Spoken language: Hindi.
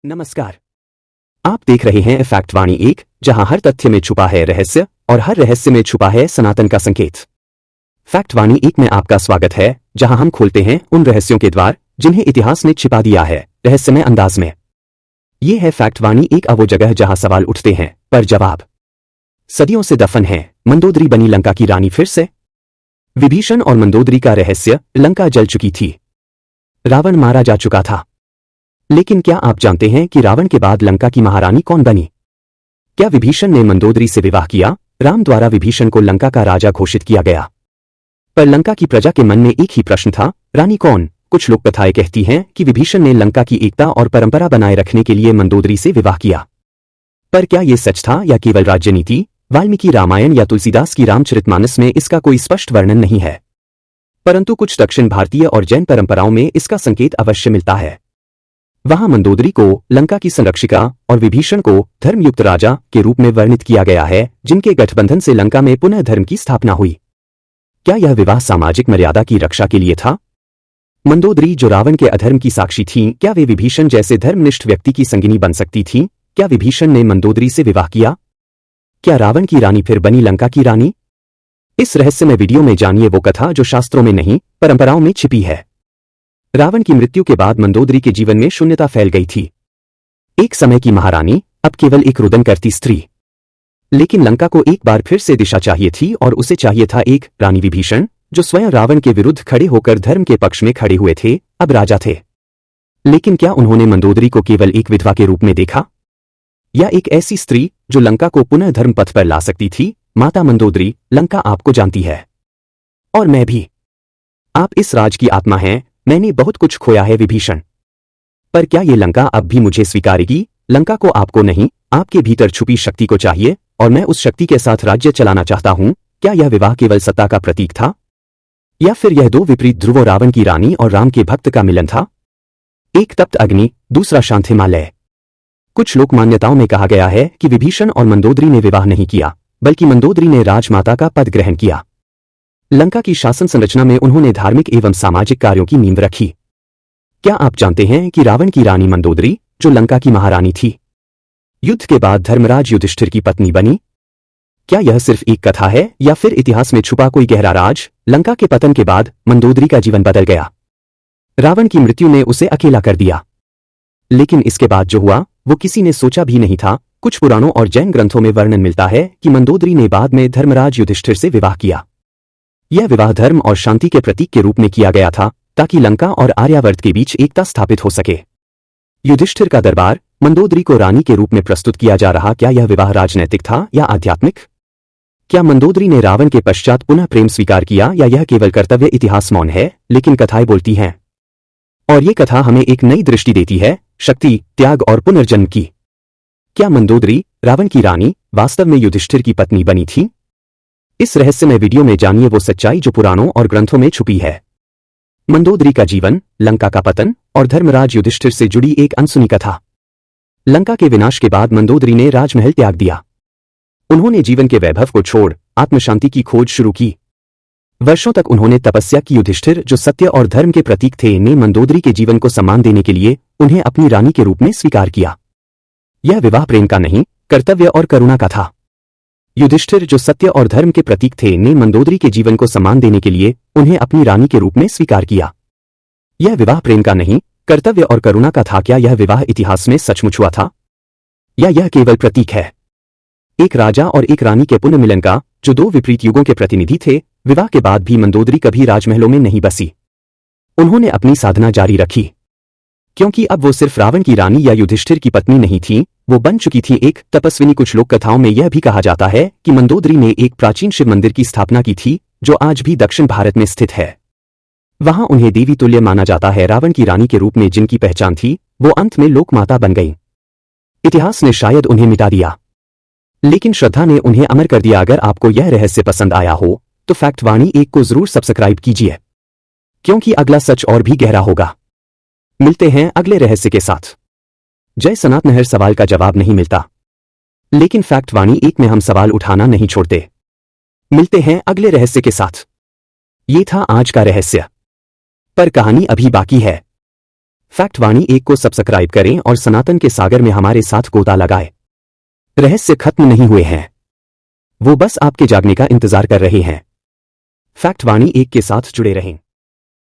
नमस्कार। आप देख रहे हैं फैक्ट वाणी 1, जहां हर तथ्य में छुपा है रहस्य और हर रहस्य में छुपा है सनातन का संकेत। फैक्ट वाणी 1 में आपका स्वागत है, जहां हम खोलते हैं उन रहस्यों के द्वार जिन्हें इतिहास ने छिपा दिया है रहस्यमय अंदाज में। ये है फैक्ट वाणी 1, वो जगह जहां सवाल उठते हैं पर जवाब सदियों से दफन है। मंदोदरी बनी लंका की रानी फिर से। विभीषण और मंदोदरी का रहस्य। लंका जल चुकी थी, रावण मारा जा चुका था, लेकिन क्या आप जानते हैं कि रावण के बाद लंका की महारानी कौन बनी? क्या विभीषण ने मंदोदरी से विवाह किया? राम द्वारा विभीषण को लंका का राजा घोषित किया गया, पर लंका की प्रजा के मन में एक ही प्रश्न था, रानी कौन? कुछ लोक कथाएं कहती हैं कि विभीषण ने लंका की एकता और परंपरा बनाए रखने के लिए मंदोदरी से विवाह किया, पर क्या यह सच था या केवल राजनीति? वाल्मीकि रामायण या तुलसीदास की रामचरितमानस में इसका कोई स्पष्ट वर्णन नहीं है, परंतु कुछ दक्षिण भारतीय और जैन परंपराओं में इसका संकेत अवश्य मिलता है। वहां मंदोदरी को लंका की संरक्षिका और विभीषण को धर्मयुक्त राजा के रूप में वर्णित किया गया है, जिनके गठबंधन से लंका में पुनः धर्म की स्थापना हुई। क्या यह विवाह सामाजिक मर्यादा की रक्षा के लिए था? मंदोदरी जो रावण के अधर्म की साक्षी थीं, क्या वे विभीषण जैसे धर्मनिष्ठ व्यक्ति की संगिनी बन सकती थीं? क्या विभीषण ने मंदोदरी से विवाह किया? क्या रावण की रानी फिर बनी लंका की रानी? इस रहस्यमय वीडियो में जानिए वो कथा जो शास्त्रों में नहीं, परंपराओं में छिपी है। रावण की मृत्यु के बाद मंदोदरी के जीवन में शून्यता फैल गई थी। एक समय की महारानी, अब केवल एक रुदन करती स्त्री। लेकिन लंका को एक बार फिर से दिशा चाहिए थी, और उसे चाहिए था एक रानी विभीषण, जो स्वयं रावण के विरुद्ध खड़े होकर धर्म के पक्ष में खड़े हुए थे, अब राजा थे। लेकिन क्या उन्होंने मंदोदरी को केवल एक विधवा के रूप में देखा, या एक ऐसी स्त्री जो लंका को पुनः धर्म पथ पर ला सकती थी? माता मंदोदरी, लंका आपको जानती है, और मैं भी। आप इस राज की आत्मा हैं। मैंने बहुत कुछ खोया है विभीषण, पर क्या ये लंका अब भी मुझे स्वीकारेगी? लंका को आपको नहीं, आपके भीतर छुपी शक्ति को चाहिए, और मैं उस शक्ति के साथ राज्य चलाना चाहता हूं। क्या यह विवाह केवल सत्ता का प्रतीक था, या फिर यह दो विपरीत ध्रुवों, रावण की रानी और राम के भक्त का मिलन था? एक तप्त अग्नि, दूसरा शांत हिमालय। कुछ लोक मान्यताओं में कहा गया है कि विभीषण और मंदोदरी ने विवाह नहीं किया, बल्कि मंदोदरी ने राजमाता का पद ग्रहण किया। लंका की शासन संरचना में उन्होंने धार्मिक एवं सामाजिक कार्यों की नींव रखी। क्या आप जानते हैं कि रावण की रानी मंदोदरी, जो लंका की महारानी थी, युद्ध के बाद धर्मराज युधिष्ठिर की पत्नी बनी? क्या यह सिर्फ एक कथा है, या फिर इतिहास में छुपा कोई गहरा राज? लंका के पतन के बाद मंदोदरी का जीवन बदल गया। रावण की मृत्यु ने उसे अकेला कर दिया, लेकिन इसके बाद जो हुआ वो किसी ने सोचा भी नहीं था। कुछ पुराणों और जैन ग्रंथों में वर्णन मिलता है कि मंदोदरी ने बाद में धर्मराज युधिष्ठिर से विवाह किया। यह विवाह धर्म और शांति के प्रतीक के रूप में किया गया था, ताकि लंका और आर्यावर्त के बीच एकता स्थापित हो सके। युधिष्ठिर का दरबार, मंदोदरी को रानी के रूप में प्रस्तुत किया जा रहा। क्या यह विवाह राजनैतिक था या आध्यात्मिक? क्या मंदोदरी ने रावण के पश्चात पुनः प्रेम स्वीकार किया, या यह केवल कर्तव्य? इतिहास मौन है, लेकिन कथाएं बोलती हैं, और ये कथा हमें एक नई दृष्टि देती है, शक्ति, त्याग और पुनर्जन्म की। क्या मंदोदरी, रावण की रानी, वास्तव में युधिष्ठिर की पत्नी बनी थी? इस रहस्यमय वीडियो में जानिए वो सच्चाई जो पुराणों और ग्रंथों में छुपी है। मंदोदरी का जीवन, लंका का पतन और धर्मराज युधिष्ठिर से जुड़ी एक अनसुनी कथा। लंका के विनाश के बाद मंदोदरी ने राजमहल त्याग दिया। उन्होंने जीवन के वैभव को छोड़ आत्मशांति की खोज शुरू की। वर्षों तक उन्होंने तपस्या की। युधिष्ठिर, जो सत्य और धर्म के प्रतीक थे, ने मंदोदरी के जीवन को सम्मान देने के लिए उन्हें अपनी रानी के रूप में स्वीकार किया। यह विवाह प्रेम का नहीं, कर्तव्य और करुणा का था। युधिष्ठिर, जो सत्य और धर्म के प्रतीक थे, ने मंदोदरी के जीवन को सम्मान देने के लिए उन्हें अपनी रानी के रूप में स्वीकार किया। यह विवाह प्रेम का नहीं, कर्तव्य और करुणा का था। क्या यह विवाह इतिहास में सचमुच हुआ था, या यह केवल प्रतीक है? एक राजा और एक रानी के पुनः मिलन का, जो दो विपरीत युगों के प्रतिनिधि थे। विवाह के बाद भी मंदोदरी कभी राजमहलों में नहीं बसी। उन्होंने अपनी साधना जारी रखी, क्योंकि अब वो सिर्फ रावण की रानी या युधिष्ठिर की पत्नी नहीं थी, वो बन चुकी थी एक तपस्विनी। कुछ लोक कथाओं में यह भी कहा जाता है कि मंदोदरी ने एक प्राचीन शिव मंदिर की स्थापना की थी, जो आज भी दक्षिण भारत में स्थित है। वहां उन्हें देवी तुल्य माना जाता है। रावण की रानी के रूप में जिनकी पहचान थी, वो अंत में लोकमाता बन गईं। इतिहास ने शायद उन्हें मिटा दिया, लेकिन श्रद्धा ने उन्हें अमर कर दिया। अगर आपको यह रहस्य पसंद आया हो तो फैक्ट वाणी 1 को जरूर सब्सक्राइब कीजिए, क्योंकि अगला सच और भी गहरा होगा। मिलते हैं अगले रहस्य के साथ। जय सनातन। हर सवाल का जवाब नहीं मिलता, लेकिन फैक्ट वाणी 1 में हम सवाल उठाना नहीं छोड़ते। मिलते हैं अगले रहस्य के साथ। ये था आज का रहस्य, पर कहानी अभी बाकी है। फैक्ट वाणी 1 को सब्सक्राइब करें और सनातन के सागर में हमारे साथ गोता लगाएं। रहस्य खत्म नहीं हुए हैं, वो बस आपके जागने का इंतजार कर रहे हैं। फैक्ट वाणी 1 के साथ जुड़े रहें।